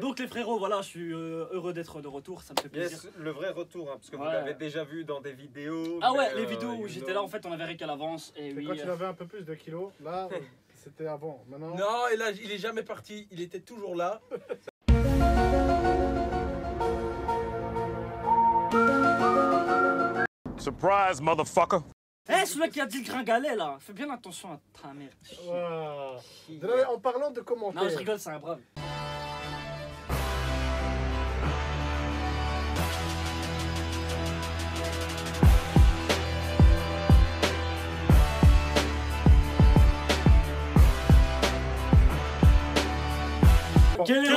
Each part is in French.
Donc les frérots, voilà, je suis heureux d'être de retour, ça me fait plaisir. Yes, le vrai retour, hein, parce que vous l'avez déjà vu dans des vidéos. Ah ouais, les vidéos où j'étais là, en fait, on avait qu'à l'avance. Et oui. Quand il avait un peu plus de kilos, là, c'était avant. Maintenant. Non, et là, il est jamais parti, il était toujours là. Surprise, motherfucker! Eh, celui qui a dit le gringalet là, fais bien attention à ta mère. En parlant de commentaires. Non, je rigole, c'est un brave. Quel est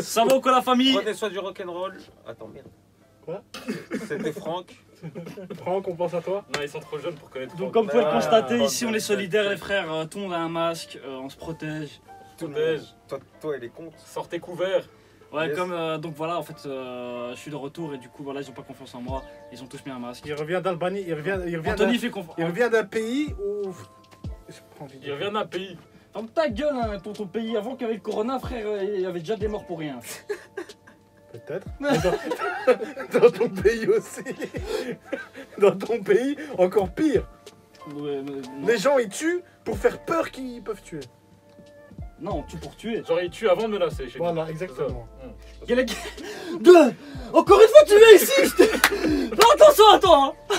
ça va ou quoi la famille? Prenez soin du rock'n'roll. Attends, merde. Quoi? C'était Franck. Franck, on pense à toi. Non, ils sont trop jeunes pour connaître. Donc comme vous pouvez le constater, ici on est solidaires les frères, tout le monde a un masque, on se protège. Tout neige. Toi et les comptes. Sortez couverts. Ouais, Yes. comme donc voilà, en fait, je suis de retour et du coup voilà, ils ont pas confiance en moi, ils ont tous mis un masque. Il revient d'Albanie, il revient Anthony fait confiance. il revient d'un pays où. J'ai pas envie de Il dire. revient d'un pays. Ferme ta gueule, hein, ton pays. Avant qu'avec le corona, frère, il y avait déjà des morts pour rien. Peut-être. Mais dans ton pays aussi. Dans ton pays, encore pire. Ouais, non. Les gens ils tuent pour faire peur qu'ils peuvent tuer. Non, tu pour tuer. Genre, ils tuent avant de menacer. Chez Voilà, nous. exactement. Y'a la... Encore une fois, tu es ici. Fais attention à toi. Hein.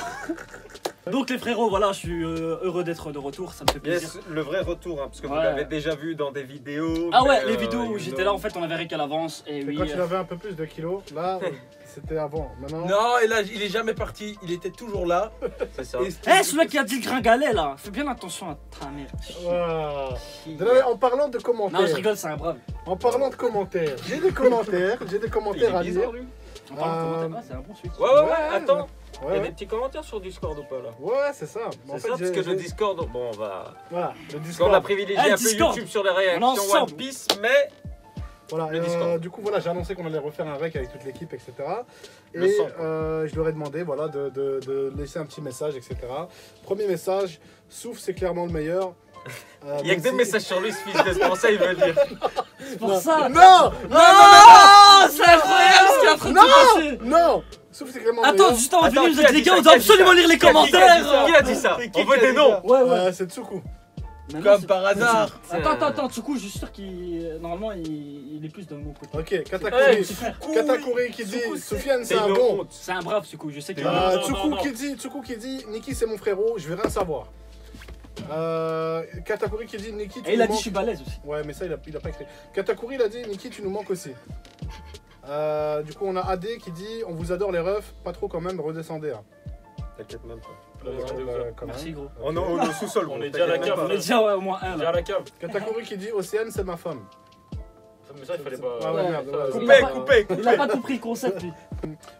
Donc les frérots, voilà, je suis heureux d'être de retour, ça me fait plaisir. Yes, le vrai retour, hein, parce que vous Ouais. l'avez déjà vu dans des vidéos. Ah ouais, mais, les vidéos où you j'étais know. là, en fait, on avait qu'à l'avance. Et Et oui. quand il avait un peu plus de kilos, là, c'était avant. Maintenant. Non, et là, il est jamais parti, il était toujours là. C'est ça. Et Eh, celui qui a dit le gringalet là, fais bien attention à ta mère. En parlant de commentaires. Non, je rigole, c'est un brave. En parlant de commentaires, j'ai des commentaires à lire. En parlant de commentaires, c'est un bon suite. Ouais, attends. Il y Ouais, a des petits commentaires sur Discord ou pas là? ouais, c'est ça. En C'est fait, ça, parce que j'ai- le Discord, bon, on va. Voilà, le Parce qu'on Discord. a privilégié Eh, un peu Discord. YouTube sur les On est réactions ensemble. One Piece, mais. Voilà, le Discord. du coup, voilà, j'ai annoncé qu'on allait refaire un rec avec toute l'équipe, etc. Le Et sang, quoi. je leur ai demandé voilà, de laisser un petit message, etc. Premier message, Souf, c'est clairement le meilleur. Il y a que des messages sur lui, ce fils de français, il veut dire. C'est pour ça. Non, C'est incroyable ce qui est en train de se passer. non, Souf, c'est clairement le Attends, meilleur. juste avant de Attends, venir, vous qui a êtes les dit gars, ça on doit Qui a dit absolument ça lire les Qui a dit commentaires. Qui a dit ça On veut des noms. Ouais, ouais. C'est Tsuku. Mais non, comme c'est- par hasard. Attends, Tsuku, je suis sûr qu'il. Normalement, il est plus de mon côté. Ok, Ouais, Katakuri. petit frère. Katakuri qui dit Tsuku, Soufiane, c'est C'est un une bon. honte. C'est un brave, Tsuku, je sais qu'il Non, est. non, Tsuku non. qui dit Niki, c'est mon frérot, je veux rien savoir. Katakuri qui dit Niki, tu Et il nous a dit, je manques. suis balèze aussi. Ouais, mais ça, il a pas écrit. Katakuri, il a dit Niki, tu nous manques aussi. Du coup, on a AD qui dit on vous adore les refs, pas trop quand même, redescendez. Hein. T'inquiète même pas. Quand Merci, même. gros. On est au sous-sol. On gros, est déjà à la t'inquiète cave. même On pas. est déjà ouais, au moins un Viens à là. la cave. Katakuri qui dit Océane, c'est ma femme. Mais ça, il fallait pas. Ah ouais, merde, ça, ouais, ça- Il a pas- Coupé. Il a pas compris le concept lui.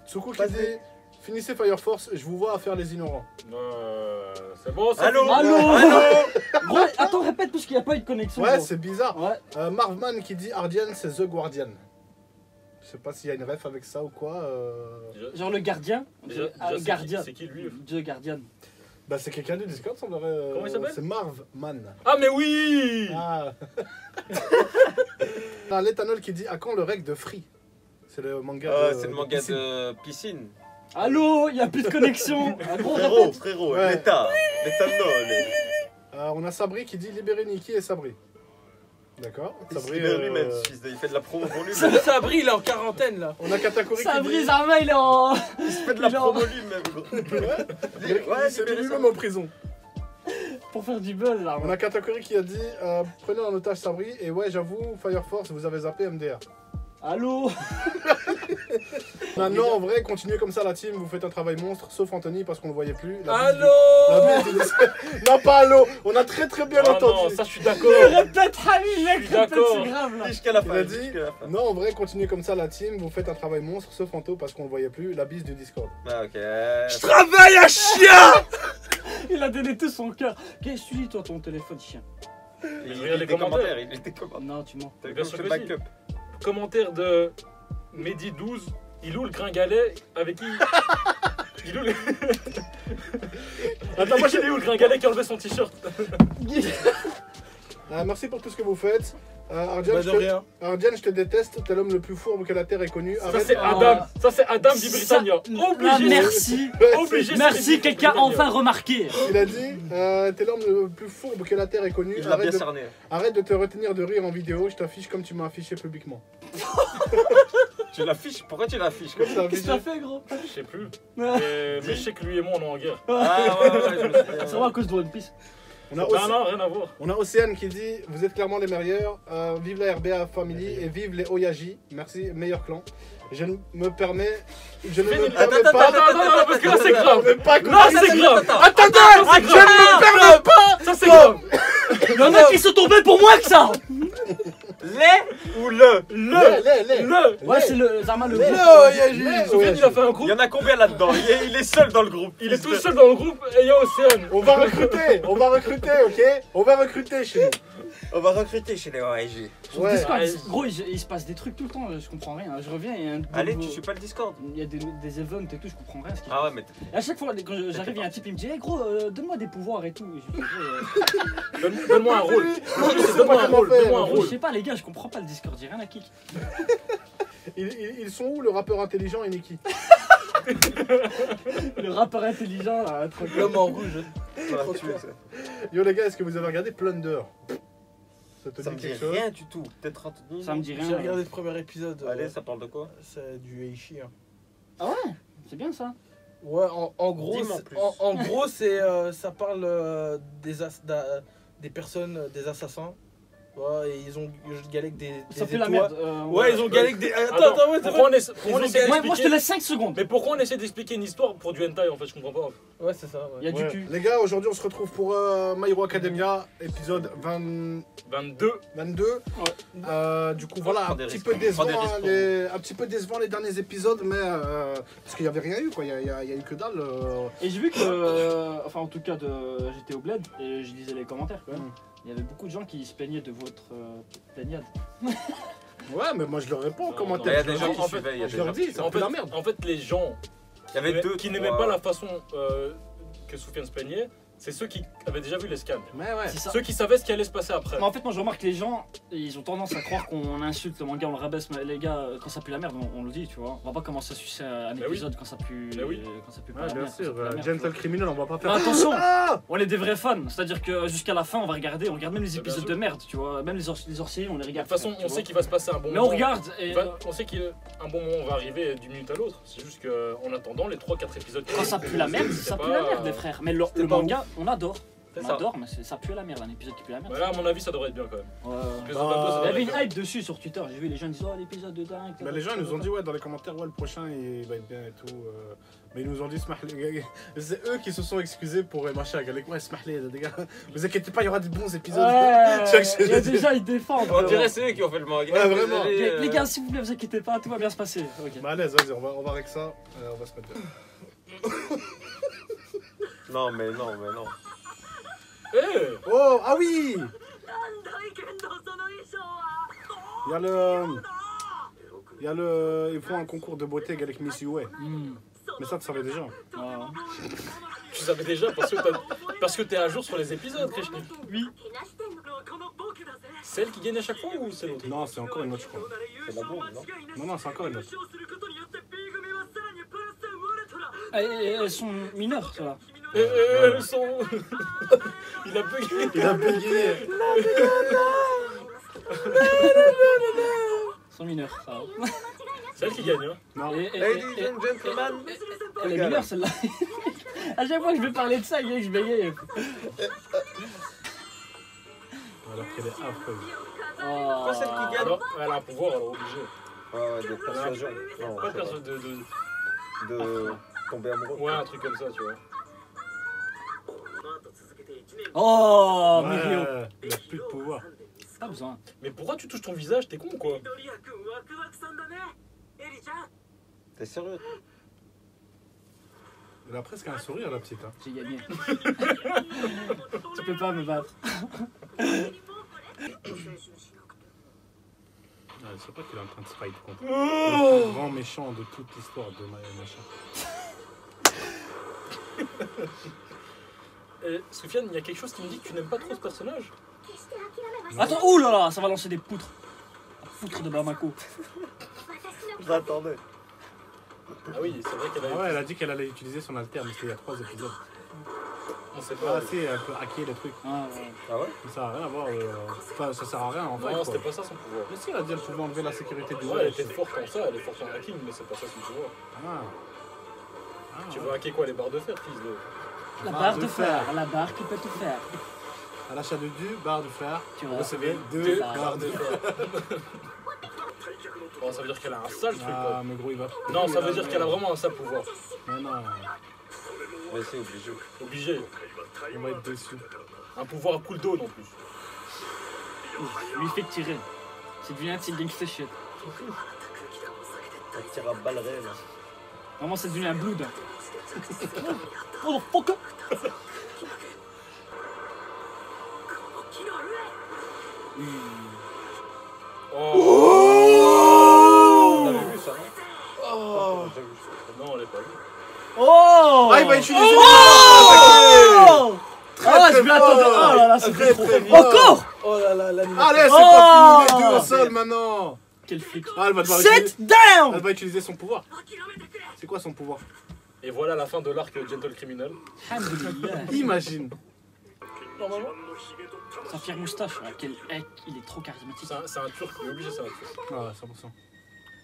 Tsuku qui dit finissez Fire Force, je vous vois à faire les ignorants. C'est bon, ça. Allô Allô Allô Gros, attends, répète parce qu'il n'y a pas eu de connexion. Ouais, gros. c'est bizarre. Ouais. Marvman qui dit Ardian, c'est The Guardian. Je sais pas s'il y a une ref avec ça ou quoi. Genre le gardien. Déjà, Gardien. c'est qui lui? The Guardian. Bah, c'est quelqu'un du Discord, semblerait. Comment il s'appelle C'est Marvman. Ah, mais oui. Ah. Ah, l'éthanol qui dit à quand le rec de Free. C'est le manga C'est le manga piscine. de piscine. Allô, il n'y a plus de connexion. Un gros Frérot, répète. frérot, Ouais. l'état. L'état On a Sabri qui dit libérer Niki et Sabri. D'accord. Sabri. lui-même, il fait de la promo pour lui. C'est Sabri, il est en quarantaine là. On a Katakuri Ça qui brise dit. Arma, il est en. Il se fait de la Genre- promo lui-même, gros. Ouais, c'est lui-même en prison. Pour faire du buzz là. On a Katakuri qui a dit prenez en otage Sabri et ouais j'avoue Fire Force vous avez zappé MDR. Allô. Maintenant en vrai continuez comme ça la team vous faites un travail monstre sauf Anthony parce qu'on le voyait plus. La bise Allô du- Non pas allô on a très bien Ah non, entendu. ça, je suis d'accord. Répète, Hamid, mec, Je suis répète, d'accord. c'est grave là. Jusqu'à la Il fin. a dit jusqu'à la fin. non en vrai continuez comme ça la team vous faites un travail monstre sauf Anto parce qu'on le voyait plus. La bise du Discord. Ah, ok. Je travaille à chien. Il a donné tout son cœur. Qu'est-ce que tu dis toi ton téléphone chien? Il regarde y a les des commentaires. commentaires. Il y a des commentaires. Non, tu mens. T'as vu Bien comme sûr je que fais si. backup. Commentaire de Mehdi12. Il ouvre le gringalet avec qui il ouvre le... Attends moi Il est où le gringalet qui a enlevé son t-shirt? merci pour tout ce que vous faites. Ardian, Bah, de rien. je te déteste, t'es l'homme le plus fourbe que la Terre ait connu. Ça Arrête. c'est Adam. Ça c'est Adam dit Britannia. Ah, Obligé. merci. Obligé. Merci, quelqu'un a enfin remarqué. Il a dit, t'es l'homme le plus fourbe que la Terre ait connu. Il l'a bien Arrête de, cerné. arrête de te retenir de rire en vidéo, je t'affiche comme tu m'as affiché publiquement. Tu l'affiches? Pourquoi tu l'affiches comme ça? Ça Qu'est-ce que t'as fait, gros? Je sais plus. Mais je sais que lui et moi on est en guerre. Ah ouais, je me souviens. C'est vraiment à cause de One Piece. On a, Non, rien à voir. on a Océane qui dit, vous êtes clairement les meilleurs, vive la RBA Family et vive les Oyaji, merci, meilleur clan. Je ne me permets Attends, pas... attends, parce que là c'est grave. Même pas Non, c'est grave. Attendez, Ça, c'est je ne me permets pas. Ça c'est grave. Il y en a qui sont tombés pour moins que ça. Les ou le? Le. Ouais, c'est le Zama le Les. gros. Soufiane il a fait un Il groupe. y en a combien là-dedans? Il est seul dans le groupe. Il est tout seul dans le groupe et il y a Océane. On va recruter, ok? On va recruter chez nous. On va recruter chez les OAG. Sur Ouais. Discord, Ouais. gros, il se passe des trucs tout le temps, je comprends rien. Je reviens, il y a un Allez, nouveau- tu suis pas le Discord? Il y a des events et tout, je comprends rien. Ce qui se Ah ouais, passe. mais Et à chaque fois, quand j'arrive, il y a un type, il me dit, hey, gros, donne-moi des pouvoirs et tout. Et je dis, Donne-moi un rôle. sais Donne-moi pas un comment rôle. faire. Donne-moi un je rôle. sais pas, les gars, je comprends pas le Discord, j'ai rien à kick. Ils sont où le rappeur intelligent et Niki? Le rappeur intelligent, là, tranquille. L'homme en rouge. ça va tuer ça. Yo les gars, est-ce que vous avez regardé Plunder? Ça te Ça me dit dit quelque chose? rien du tout. Peut-être 30 minutes. Ça me dit J'ai rien. regardé le premier épisode. Allez, ça parle de quoi? C'est du Eishi. Hein. Ah ouais, c'est bien ça. Ouais, en gros, Dis-moi c'est- plus. en gros, c'est ça parle des personnes, des assassins. Ouais, et ils ont galé avec des Ça fait la étoiles. merde. Ouais, ils ont galé avec des. Attends, ouais, c'est Pourquoi vrai. on essaie Ouais, moi je te d'expliquer. laisse 5 secondes. Mais pourquoi on essaie d'expliquer une histoire pour du hentai en fait? Je comprends pas. Ouais, c'est ça. Il y a Ouais. du cul. Les gars, aujourd'hui on se retrouve pour My Hero Academia, épisode 22. 22. Du coup voilà, Prends un des petit risques. peu décevant, Prends des risques, un petit peu décevant les derniers épisodes, mais parce qu'il n'y avait rien eu quoi, il y a eu que dalle. Et j'ai vu que, enfin en tout cas, j'étais au bled et je lisais les commentaires quand même. Il y avait beaucoup de gens qui se plaignaient de votre plaignade. Ouais, mais moi je leur réponds en Non, commentaire. Il y a des gens En qui fait, suivaient. Il y a je des leur gens dis, qui ça En pue fait, la merde. en fait, les gens Il y avait deux. qui n'aimaient pas la façon que Soufiane se plaignait, c'est ceux qui avaient déjà vu les scans. Mais ouais. C'est ça. Ceux qui savaient ce qui allait se passer après. Mais en fait, moi je remarque que les gens, ils ont tendance à croire qu'on insulte le manga, on le rabaisse. Mais les gars, quand ça pue la merde, on le dit, tu vois. On va pas commencer à sucer un oui. épisode quand ça pue. Mais oui. Quand ça pue pas Ouais, la bien merde. quand ça sûr, pue la merde, tu Gentle vois. Criminal, on va pas faire. Mais attention, Ah on est des vrais fans. C'est-à-dire que jusqu'à la fin, on va regarder. On regarde même les Bien épisodes sûr. de merde, tu vois. Même les hors-séries, on les De regarde. toute façon, tu on vois. sait qu'il va se passer un bon Mais moment. on regarde et On sait qu'un bon moment va arriver d'une minute à l'autre. C'est juste qu'en attendant, les 3-4 épisodes. quand ça pue la merde, ça pue la merde, les frères. Mais le pas manga, on adore. C'est On ça. adore, mais ça pue la merde, un épisode qui pue la merde. Mais là, à mon avis, ça devrait être bien quand même. Ouais. L'épisode 22, ça Il y devrait avait être une bien. hype dessus sur Twitter, j'ai vu les gens disent oh l'épisode de dingue. Bah, les gens ils nous ont dit ouais dans les commentaires ouais le prochain il va être bien et tout mais ils nous ont dit c'est eux qui se sont excusés pour machin Galek ouais smahlé les gars vous inquiétez pas il y aura des bons épisodes. Ouais, Chaque chose. il y a déjà ils défendent. On dirait c'est eux qui ont fait le manga. Ouais, vraiment. Désolé, Les gars, s'il vous plaît, vous inquiétez pas, tout va bien se passer. Ok. Bah à l'aise vas-y on va avec ça on va se mettre bien. Non, mais non, mais non. Eh Oh ah oui ils font un concours de beauté avec Miss Yue mais ça tu savais déjà. Tu savais déjà parce que t'es à jour sur les épisodes, Krishna. Oui. C'est elle qui gagne à chaque fois ou c'est l'autre? Non c'est encore une autre je crois. C'est la bombe, non? Non c'est encore une autre. Elles sont mineures, ça là. Elles sont. Il a bugué. Il a bégayé. Elles sont mineures, ça va. C'est elle qui gagne, hein. Non. Ladies and gentlemen. Elle est mineure celle-là. À chaque fois que je vais parler de ça, il y a que je bégaye. Alors qu'elle est affreuse. Oh. Celle qui gagne. Alors, elle a un pouvoir, alors obligé. Ouais, de persuasion. Non, Pas de c'est personne de. de tomber amoureux. Ouais, un truc comme ça, tu vois. Oh, Ouais, Mirio. il a plus de pouvoir. Pas besoin. Mais pourquoi tu touches ton visage? T'es con ou quoi? T'es sérieux? Elle a presque un sourire la petite hein. J'ai gagné. Tu peux pas me battre. Je sais pas qu'il est en train de se fight contre le plus grand méchant de toute l'histoire de machin. Soufiane, il y a quelque chose qui me dit que tu n'aimes pas trop ce personnage. Attends, ouh là là, ça va lancer des poutres. La poutre de Bamako. J'attendais. Ah oui, c'est vrai qu'elle Ah a. ouais, elle a dit qu'elle allait utiliser son alter, mais c'était il y a 3 épisodes. On sait Ah pas. si, elle peut hacker les trucs. Ah, ouais. Ah ouais? Mais ça a rien à voir. Enfin, ça sert à rien en fait. Non, quoi. c'était pas ça son pouvoir. Mais si, elle a dit qu'elle pouvait enlever la sécurité du Ouais, web. elle était forte en ça, elle est forte en hacking, mais c'est pas ça son pouvoir. Ah. Ah, Tu ouais. veux hacker quoi, les barres de fer, fils de. La barre de fer, la barre qui peut tout faire. À l'achat de 2 barres de fer, Tu vous vois. recevez 2 Deux barres de fer. Bon, ça veut dire qu'elle a un sale truc, Ah, quoi. mais gros, il va. Non, ça veut dire qu'elle a vraiment un sale pouvoir. Mais non, Ouais, c'est obligé. Obligé. on va être déçus. Un pouvoir à cool d'eau non plus. Ouf, lui il fait tirer. C'est devenu un petit gangster shit. On tire à balles réelles. Vraiment, c'est devenu un blood. Oh fuck. On avait vu ça, non? Oh. On a déjà vu ça. Non, on l'a pas vu. Oh. Ah, il va utiliser. Oh. Ah, je m'y attendais. Oh là là, c'est Très, trop. très vite. Encore. Oh là là, l'animation. Allez, c'est Oh. pas fini, les 2 au sol maintenant. Quel flic. Ah, elle va devoir utiliser. Sit down. Elle va utiliser son pouvoir. C'est quoi son pouvoir? Et voilà la fin de l'arc Gentle Criminal. Alhamdoulilah. Imagine. Normalement. Sa fière moustache, ah, il est trop charismatique. C'est un turc, il est obligé, c'est un turc. Ah, 100%.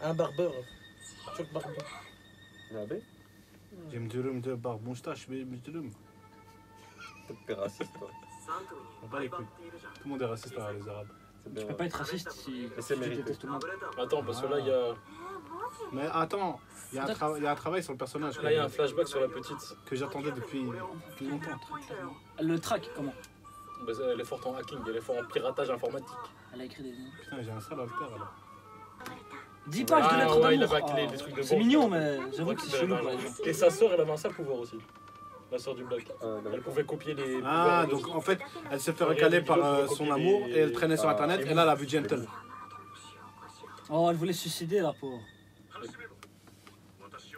Un barbeur. Turc barbeur. Ah ben? J'aime du rhum de barbe moustache, mais du rhum. T'es raciste, toi. On va pas les couilles. Tout le monde est raciste à les Arabes. C'est Tu bien. peux pas être raciste si Mais c'est tu mérité. détestes tout le monde. Attends, parce que là, il y a, Mais attends, il y a un travail sur le personnage là, il y a un flashback sur la petite. que j'attendais depuis longtemps. Le track, comment? Bah, elle est forte en hacking, elle est forte en piratage informatique. Elle a écrit des noms. Putain, j'ai un sale alter alors. 10 pages de Ah, lettres ouais, il a d'amour. bâclé Ah, des trucs de c'est banque. mignon, mais j'avoue que c'est chelou. Ouais, par exemple. Et sa sœur, elle avait un sale pouvoir aussi. La sœur du Black. Elle pouvait copier les. Ah, pouvoirs donc en fait, elle s'est fait Ouais, recaler les par vidéos pour son copier amour les- et elle traînait sur Ah, internet les et là elle a vu Gentle. Oh, elle voulait se suicider, la pauvre.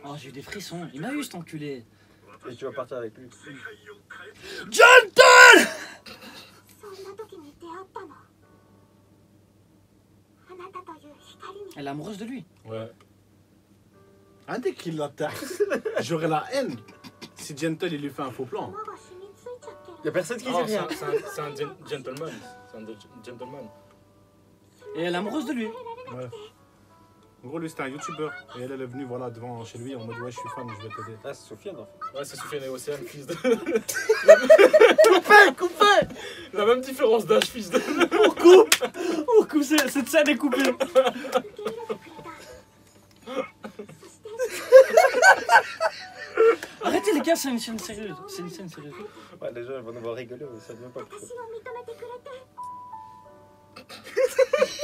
Oh, j'ai eu des frissons. Il m'a eu cet enculé. Et tu vas partir avec lui. Gentle. Elle est amoureuse de lui. Ouais. Un dès qu'il l'attaque, j'aurais la haine si Gentle il lui fait un faux plan. Y'a personne qui dit Non, rien. c'est un gentleman. C'est un gentleman. Et elle est amoureuse de lui. Ouais. En gros, lui c'était un youtubeur et elle est venue voilà, devant chez lui en mode ouais, je suis fan, je vais t'aider. Ah, c'est Sofiane en fait. Ouais, c'est Soufiane et Océane, fils de. Coupé. La même différence d'âge, fils de. On coupe, cette scène est coupée. Arrêtez les gars, c'est une scène sérieuse. C'est une scène sérieuse. Ouais, les gens ils vont nous voir rigoler, mais ils savent même pas pourquoi.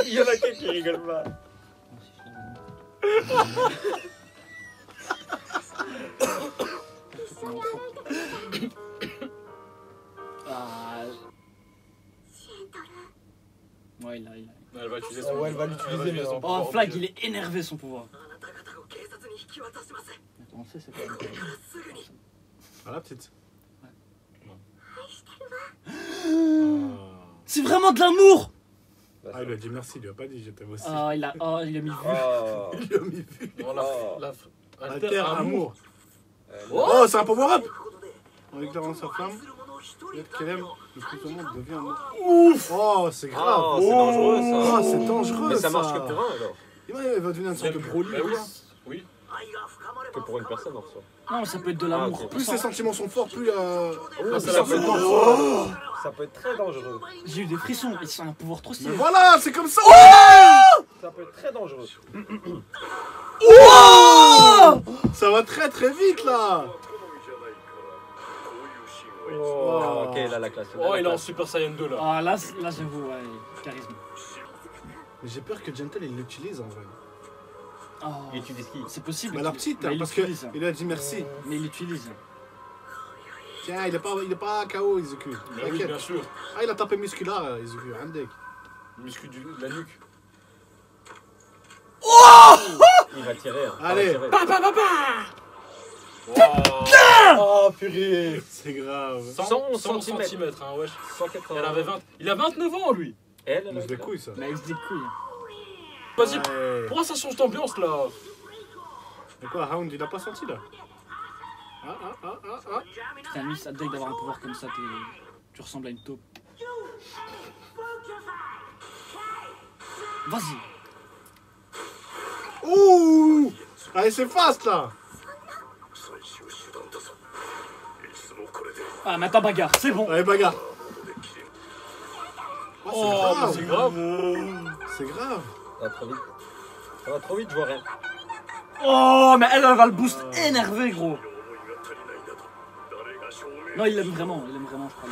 Il y en a qui rigolent pas. Ah. Ouais, il a. Elle va utiliser Ah ouais, elle va l'utiliser, mais son non. pouvoir Oh, Flag, obligé. il est énervé son pouvoir. On sait, c'est pas. Ah la petite. C'est vraiment de l'amour! Ah, il lui a dit merci, il lui a pas dit je t'aime aussi. Ah, il a mis vu. Oh. Il lui a mis vu. Bon, Alter, amour. Oh. Oh, c'est un power-up. En éclairant sa flamme, l'être qu'elle aime le plus au monde devient amour. Ouf. Oh, c'est grave. Oh, c'est dangereux ça. Oh, c'est dangereux Mais ça ça. marche que pour un alors. Il va devenir une sorte de Broly. Bah oui. quoi. Oui. Que pour une personne en soi. Non, ça peut être de l'amour. Ah, ok. Plus ses sentiments sont forts, plus Ah, ça la peut être puissance. dangereux. Ça peut être très dangereux. J'ai eu des frissons. Et c'est un pouvoir trop Mais stylé. voilà, c'est comme ça. Ça peut être très dangereux. Ça va très très vite là. Oh, ok, là la classe. Oh, il est en Super Saiyan 2 là. Ah, là j'avoue, ouais, charisme. Mais j'ai peur que Gentle il l'utilise en vrai. Oh, Et tu dis ce qui? c'est possible. Mais la petite, Mais hein, il parce l'utilise. qu'il a dit merci. Mais il l'utilise. Tiens, il est pas KO Izuku. Mais oui, T'inquiète. bien sûr. Ah, il a tapé musculaire Izuku, عندك. Le muscle de la nuque. Il va tirer. Hein. Allez. Il va tirer. Oh purée. C'est grave. 100 100 cm, hein, wesh. 180. Il a 29 ans, lui. Elle, On se des couilles, ça. Mais avec des couilles. Vas-y, Ouais. pourquoi ça change d'ambiance là? Mais quoi, Hound, il a pas senti là? Ah. Putain, lui, ça te deg d'avoir un pouvoir comme ça, tu ressembles à une taupe. Vas-y. Ouh! Allez, c'est fast là! Ah, maintenant bagarre, c'est bon. Allez, bagarre! Oh, mais c'est grave. C'est grave! Ça va trop vite. Ça va trop vite, je vois rien. Oh, mais elle va le boost énervé, gros. Non, il l'aime vraiment, je crois.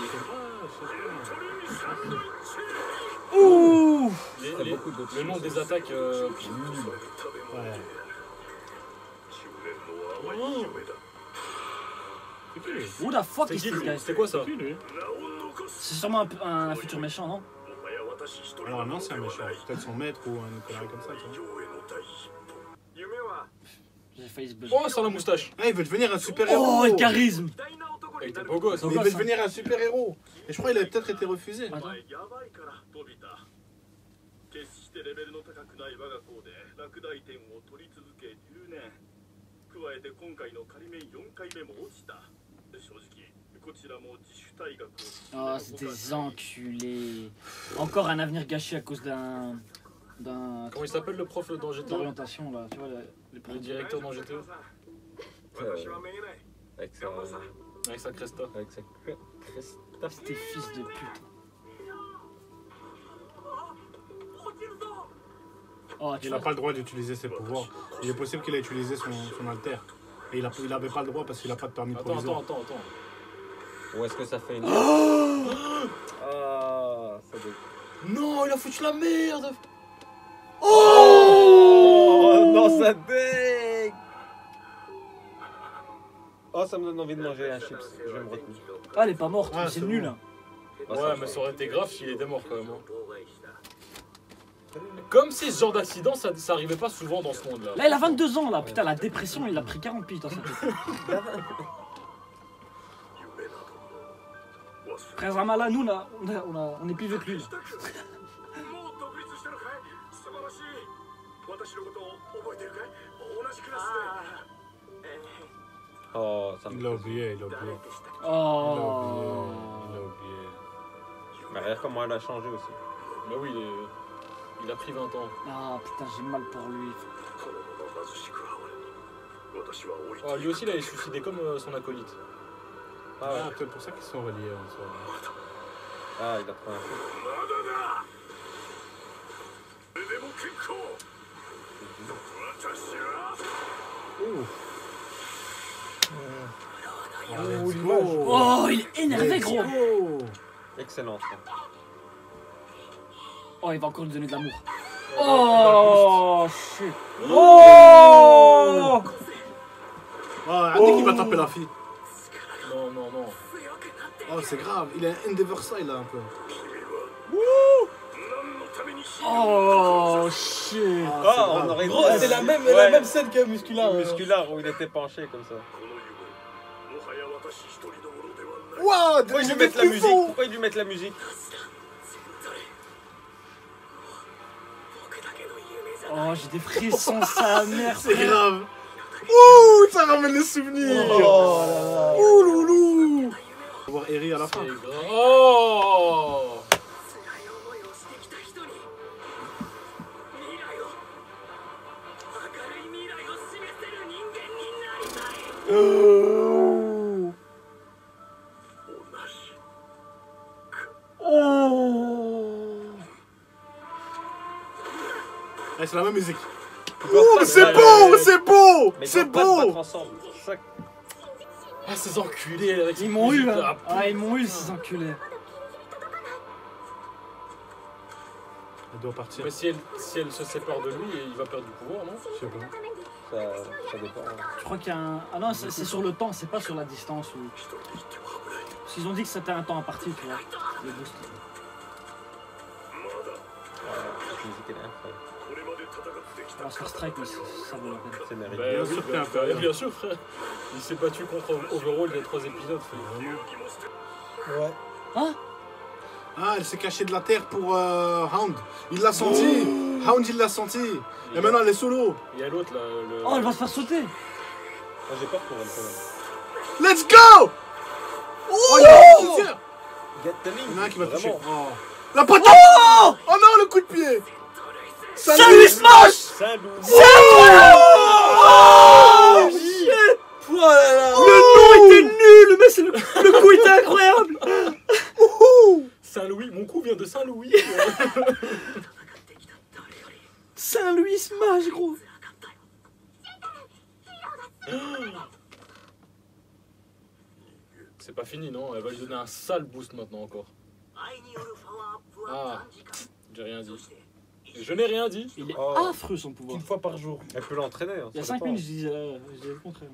Ouh! Le nom des attaques. Ouais. Who the fuck is C'était this qui, guy? lui? C'était quoi ça? Qui, lui? C'est sûrement un futur méchant, non? Alors, non, c'est un méchant. Peut-être son maître ou un connerie comme ça, tu vois. J'ai failli se buzzer. Oh, sans la moustache. Ah, il veut devenir un super-héros! Oh, le charisme! Il était beau gosse. Mais il veut devenir un super-héros! Et je crois qu'il a peut-être été refusé. Attends. 決してレベルの高くない我が校で落第点を取り続け10年加えて今回の仮免4回目も落ちた正直こちらも自主退学を Oh, c'est des enculés. Encore un avenir gâché à cause d'un Comment il s'appelle le prof dans GTO? d'orientation là, tu vois, Le directeur dans GTO? Avec sa... Avec sa cresta. Avec sa cresta. c'était fils de pute. Oh, tu Il n'a pas le droit d'utiliser ses pouvoirs. Il est possible qu'il ait utilisé son alter. Et il n'avait pas le droit parce qu'il n'a pas de permis provisoire. Attends. Ou est-ce que ça fait une... Ah, ça doit... Non, il a foutu la merde. Oh non, ça dégue. Oh, ça me donne envie de manger un chips. Je vais me retenir. Ah, elle est pas morte, Ah, c'est c'est nul. bon. Hein. Ouais, mais ça aurait été grave s'il était mort quand même. Hein. Comme si ce genre d'accident, ça arrivait pas souvent dans ce monde-là. Là, il a 22 ans là, putain, la dépression, il a pris 40 piges dans sa tête. Frère Zamala, nous, là, on est plus vieux que lui. Là. もう独立してるかい素晴らしい私のことを覚えてるかい同じクラスで Oh, ça Il me... l'a oublié, il l'a oublié. Oh. Il l'a oublié. Mais regarde comment elle a changé aussi. Bah oui, il a pris 20 ans. Ah putain, j'ai mal pour lui. このまま貧しくは俺私は置いて Ah, lui aussi, là, il est suicidé comme son acolyte. Ah, Ah, ouais. peut-être pour ça qu'ils sont reliés en soi. Ah, il a pris un coup. まだだでも結構私は Oh, let's go. Oh, il est énervé, Let's gros. go. Excellent. ça. Oh, il va encore lui donner de l'amour. Oh, Oh, shit. Oh. Oh, Andy qui va taper la fille. Non. Oh, c'est grave. Il est un Endeavor style là un peu. Oh, shit. Ah, on aurait Gros, c'est la même scène que Musculaire. Musculaire où il était penché comme ça. もはや私一人のものではない Wow, Pourquoi ils lui mettent la musique? Pourquoi ils lui mettent la musique? Oh, j'ai des frissons, sa mère. C'est grave. Ouh, ça ramène les souvenirs. Oh là là. Ouh, loulou. On va voir Eri à la fin. C'est grave. Oh. 辛い思いをしてきた人に未来を明るい未来を示せる人間になりたい Oh. 同じ Eh, c'est la même musique. Ils doivent Oh, pas- c'est beau, c'est beau, Mais ils c'est doivent pas se battre beau. ensemble. Ça- Ah, ces enculés avec Ils m'ont eu, cette musique, hein. là. Ah, ils m'ont eu, ces enculés. Elle doit partir. Mais si elle se sépare de lui, il va perdre du pouvoir, non? Je sais pas. Ça dépend. Je crois qu'il y a un... Ah non, c'est sur le temps, c'est pas sur la distance. Ou... Parce qu'ils ont dit que c'était un temps imparti, tu vois. Le boost. Cette musique elle est incroyable. これまで戦ってき On va se faire strike, mais ça vaut la peine. C'est mérité. Bah, Bien oui, sûr que t'es un bah, peu- bien sûr, frère. Il s'est battu contre Overall il y a 3 épisodes, frère. Vraiment. Ouais. Hein? Ah, elle s'est cachée de la terre pour Hound. Il l'a senti. Hound, il l'a senti. Et maintenant, elle est solo. Il y a l'autre là. Oh, elle va se faire sauter. Ah, j'ai peur pour elle quand même. Let's go! Oh, il y a un tir. Get the link. Il y en a un qui va toucher. Vraiment. Oh. La patate! Oh non, le coup de pied! Salut Smash! Salut. Oh shit! Oh là là. Le nom était nul, mais c'est le coup était incroyable. Saint-Louis, mon coup vient de Saint-Louis. Saint-Louis Smash, gros. C'est pas fini, non? Elle va lui donner un sale boost maintenant encore. Ah, j'ai rien dit. Je n'ai rien dit. Il est Oh. affreux son pouvoir. Une fois par jour. Elle peut l'entraîner. Hein, Il y a ça 5 dépend. minutes, je disais le contraire.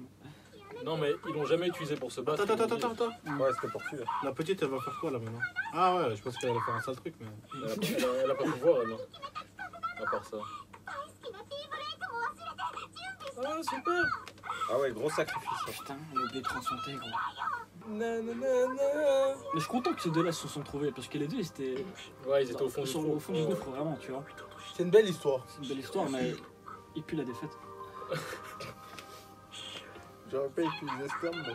Non, mais ils l'ont jamais utilisé pour se battre. Attends. Ouais, c'était pour tuer. La petite, elle va faire quoi là maintenant? Ah ouais, je pense qu'elle va faire un sale truc, mais. Elle a pas pouvoir, elle, non. À part ça. Ah, super! Ah ouais, gros sacrifice. Putain, elle a oublié de transcender, gros. Nanana. Mais je suis content que ces deux-là se sont trouvés parce que les deux, ils étaient Ouais, ils étaient au fond du sur- trou. au fond du gouffre, vraiment, tu vois. C'est une belle histoire. C'est une belle histoire, mais il pue la défaite. J'aurais pas utilisé ce terme, mais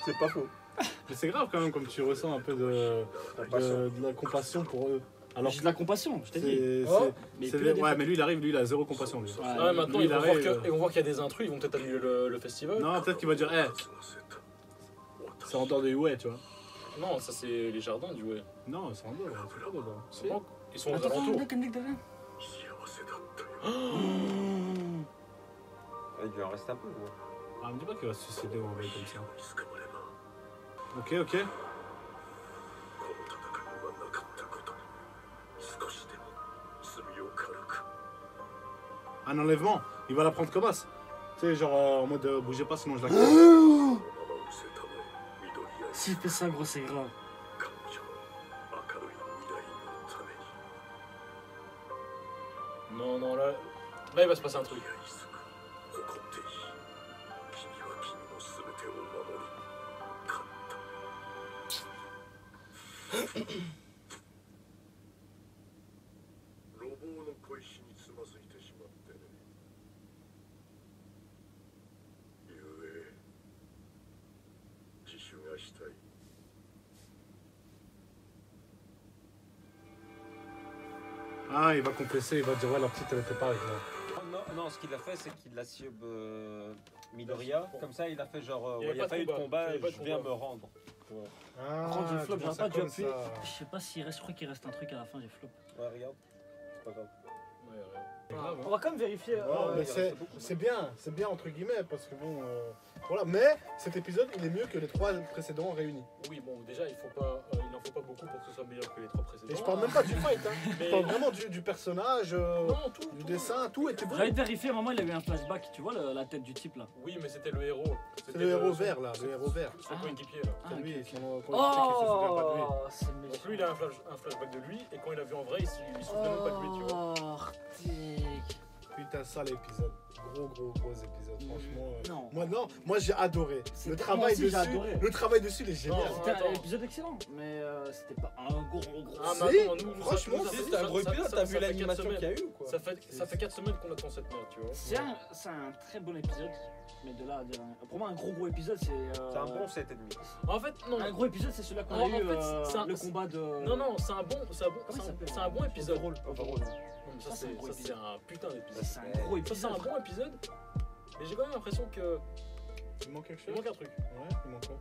c'est pas faux. Mais c'est grave quand même, comme tu ressens un peu de la compassion pour eux. Alors, J'ai de la compassion, je t'ai dit. c'est. Oh. Mais il c'est- pue la ouais, défaite. mais lui, il arrive, lui, il a zéro compassion. Lui. Ouais, Ah ouais, maintenant lui, ils il vont voir arrive. qu'ils vont voir qu'il y a des intrus, ils vont peut-être annuler le festival. Non, peut-être qu'il va dire, c'est en dehors de Yue, tu vois. Non, ça c'est les jardins du ouais. Non, c'est en dehors, c'est pas dedans. C'est bon. Ils sont aux Attends, alentours. attends, Nick, derrière. Il lui en reste un peu, ouais. Ah, me dis pas qu'il va se suicider ou un bail comme ça. Ok. この戦いはなかったことに少しでも罪を軽く Un enlèvement, il va la prendre comme as. Tu sais, genre en mode bougez pas sinon je la casse. このまま失せたまえ緑谷 S'il fait ça, gros, c'est grave. 彼女の明るい未来のために Non, non, là il va se passer un truc. やりすぐ誇っていい君は君の全てを守り勝った路傍の小石につまずいてしまってねゆえ自首がしたい Ah, il va confesser, il va dire ouais, la petite elle était pas avec moi. Non, ce qu'il a fait, c'est qu'il a sub Midoriya. Comme ça, il a fait genre, Il y il avait n'y a pas pas de eu de combat, combat, il y avait pas de je viens combat. me rendre. Ah, Par contre, j'ai flop, tu vois j'aurais ça pas dû comme appuyer. ça. Je sais pas s'il reste, je crois qu'il reste un truc à la fin, j'ai flop. Ouais, regarde, c'est pas grave. Ouais, ouais. Grave, hein. On va quand même vérifier. Non, mais il reste beaucoup. c'est bien entre guillemets, parce que bon. Voilà, mais cet épisode il est mieux que les 3 précédents réunis. Oui, bon, déjà, il n'en faut pas beaucoup pour que ce soit meilleur que les 3 précédents. Et je parle même pas du fight, hein. Mais- Je parle vraiment du personnage, Non, tout. du dessin, tout était bon. J'avais vérifié, à un moment, il a eu un flashback, tu vois, la tête du type là. Oui, mais c'était le héros. C'est le héros vert là, le héros vert. Son coéquipier là. Ah, C'est ok, lui, ok. son coéquipier qui se souvient pas de lui. Oh, c'est méchant. Donc lui, il a un flashback de lui, et quand il l'a vu en vrai, il se souvenait même pas de lui, tu vois. Oh, Arctic. Putain, ça l'épisode. Gros épisode, franchement. Non. Moi j'ai adoré. C'était- Le moi travail aussi, j'ai dessus, adoré. le travail dessus, il est génial. Non, C'était Attends. un épisode excellent, mais c'était pas un gros. Ah, Si, mais attends, nous, franchement, ça si, fait- C'était un gros ça- épisode, ça- t'as ça vu fait l'animation 4 qu'il y semaines. a eu quoi. Ça fait 4 semaines qu'on attend cette merde, tu vois. C'est un très bon épisode, mais de là à dire. Pour moi, un gros épisode, c'est. C'est un bon 7,5. En fait, non. Un gros épisode, c'est celui-là qu'on En a eu, fait, c'est un- le combat de. Non, non, c'est un bon Comment il s'appelle c'est un bon épisode. Overall. Non, mais Ça, ça, c'est un gros c'est ça, c'est épisode. un putain d'épisode. C'est un gros Ça, c'est épisode. un bon épisode, mais j'ai quand même l'impression que Il manque quelque il chose. manque un truc. Ouais, il manque quoi?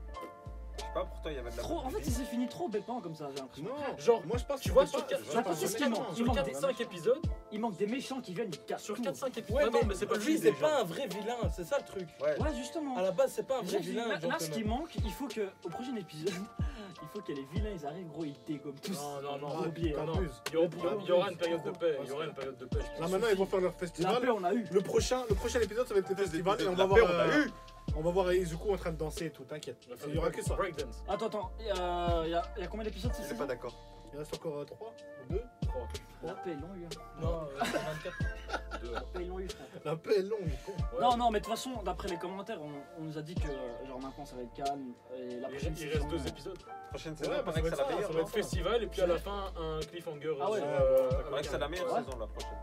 Je sais pas, pourtant il y avait de la Trop, en fait, il s'est fini trop bêtement comme ça, j'ai l'impression. Non, Genre, moi je pense tu que vois, c'était sur pas- quatre- je sur pense quatre- que il manque- c'était il manque pas- des- 5 épisodes, Il manque des méchants qui viennent, ils cassent sur tout. 4-5 épisodes. Ouais, non, mais c'est pas lui, fini, c'est déjà. pas un vrai vilain, c'est ça le truc. Ouais. Ouais, justement. À la base, c'est pas un vrai Là, vilain. là, ce gentleman. qui manque, il faut que au prochain épisode, il faut que les vilains ils arrivent, gros, ils dégomment tous. Non, non, non. Gros biais. Comme Non, plus. il y aura une période de paix. Il y aura une période de paix. je Là pense. maintenant ils vont faire leur La festival. paix, on a eu. Le prochain épisode ça va être le festival et on va La paix, voir on a eu. on va voir Izuku en train de danser et tout, t'inquiète. On va faire Il y aura que ça. breakdance. Attends, il y a combien d'épisodes Je c'est suis ça pas d'accord. Il reste encore 3 ou 2. crois. La paix est longue. Non, c'est 24. Deux. La paix est longue, frère. La paix est longue. Ouais. Non, non, mais de toute façon, d'après les commentaires, on nous a dit que genre maintenant ça va être calme. Et la prochaine Il reste saison, 2 épisodes. Prochaine Ouais, saison, bah, paraît ça que va c'est être la ça, meilleure. Ça va être festival et puis à la fin un cliffhanger. Ah ouais. Paraît que c'est la meilleure Ouais. saison la prochaine.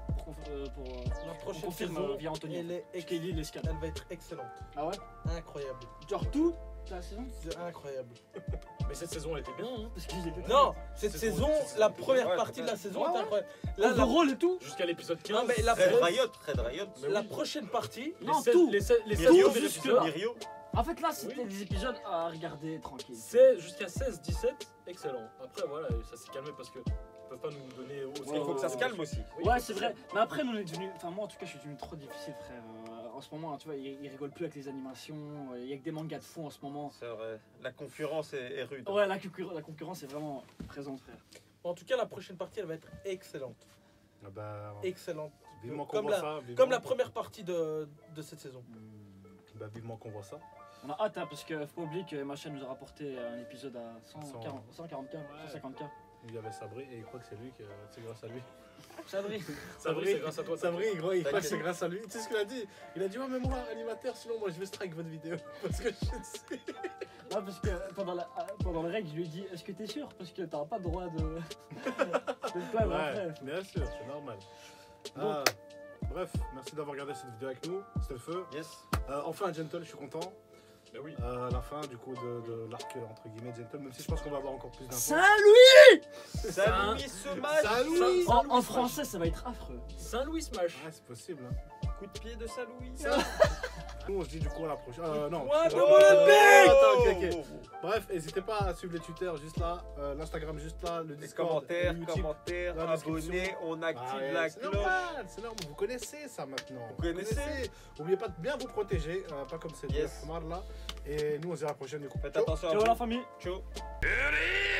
La on prochaine confirme saison, via Anthony. elle est Parce qu'il lit les scans. elle va être excellente. Ah ouais? Incroyable. Genre tout la saison? C'est incroyable. Mais cette saison elle était bien. Hein. Parce qu'ils étaient Non, cette Saison, saison, cette la saison, première ouais, partie de la peut-être. saison Ouais. est incroyable. Là, Là, le rôle et tout. Jusqu'à l'épisode 15. Non, mais la, Red Riot. Mais la oui. prochaine partie, Non, les 16 tout. les 16 les 16 Mirio, premiers jusque épisodes, là. Mirio. En fait, là, c'était Oui. des épisodes à regarder tranquille. c'est jusqu'à 16-17, excellent. Après voilà, ça s'est calmé parce que ils peuvent pas nous donner aussi. Parce qu'il faut que ça se calme aussi. Oui, Ouais, faut c'est que vrai. Mais après, nous, on est devenu. Enfin, moi, en tout cas, je suis devenu trop difficile, frère. En ce moment, tu vois, ils rigolent plus avec les animations. Il y a que des mangas de fond en ce moment. C'est vrai. La concurrence est rude. Ouais, la concurrence est vraiment présente, frère. en tout cas, la prochaine partie, elle va être excellente. Ah bah, Excellente. vivement qu'on Comme voit la- ça. vivement Comme la qu'on- première partie de cette saison. Bah, vivement qu'on voit ça. On a hâte, hein, parce que faut pas oublier que ma chaîne nous a rapporté un épisode à 140K, 150K. Il y avait Sabri et il croit que c'est lui, c'est grâce à lui. Sabri. Sabri, c'est grâce à toi. Sabri, il croit que T'inquiète. c'est grâce à lui. Tu sais ce qu'il a dit? Il a dit, ouais, mais moi, animateur, sinon moi je vais strike votre vidéo. Parce que je sais. Ouais, parce que pendant les règles, je lui ai dit est-ce que t'es sûr? Parce que t'auras pas le droit de te plaindre après. Ouais, bien sûr, c'est normal. Ah, bref, merci d'avoir regardé cette vidéo avec nous. C'était le feu. Yes. Enfin, Gentle, je suis content. Bah oui. La fin du coup de l'arc entre guillemets Gentle, même si je pense qu'on va avoir encore plus d'infos. Saint-Louis! Salut ce match. Saint-Louis! En français, ça va être affreux. Saint-Louis Smash. Ouais, c'est possible. Hein. Coup de pied de Saint-Louis. Nous, on se dit du coup à la prochaine. Non. Ouais, tu- mais Olympique Attends, ok. Bref, n'hésitez pas à suivre les Twitter juste là, l'Instagram juste là, le Les Discord, commentaires, le YouTube. commentaires, la description. abonnez, on active Ah ouais, la c'est cloche. normal, c'est normal, vous connaissez ça maintenant. Vous connaissez. N'oubliez pas de bien vous protéger, pas comme ces deux Yes. là. Et nous on se dit à la prochaine du coup. Faites Ciao. attention à Ciao vous. la famille! Ciao. Ready?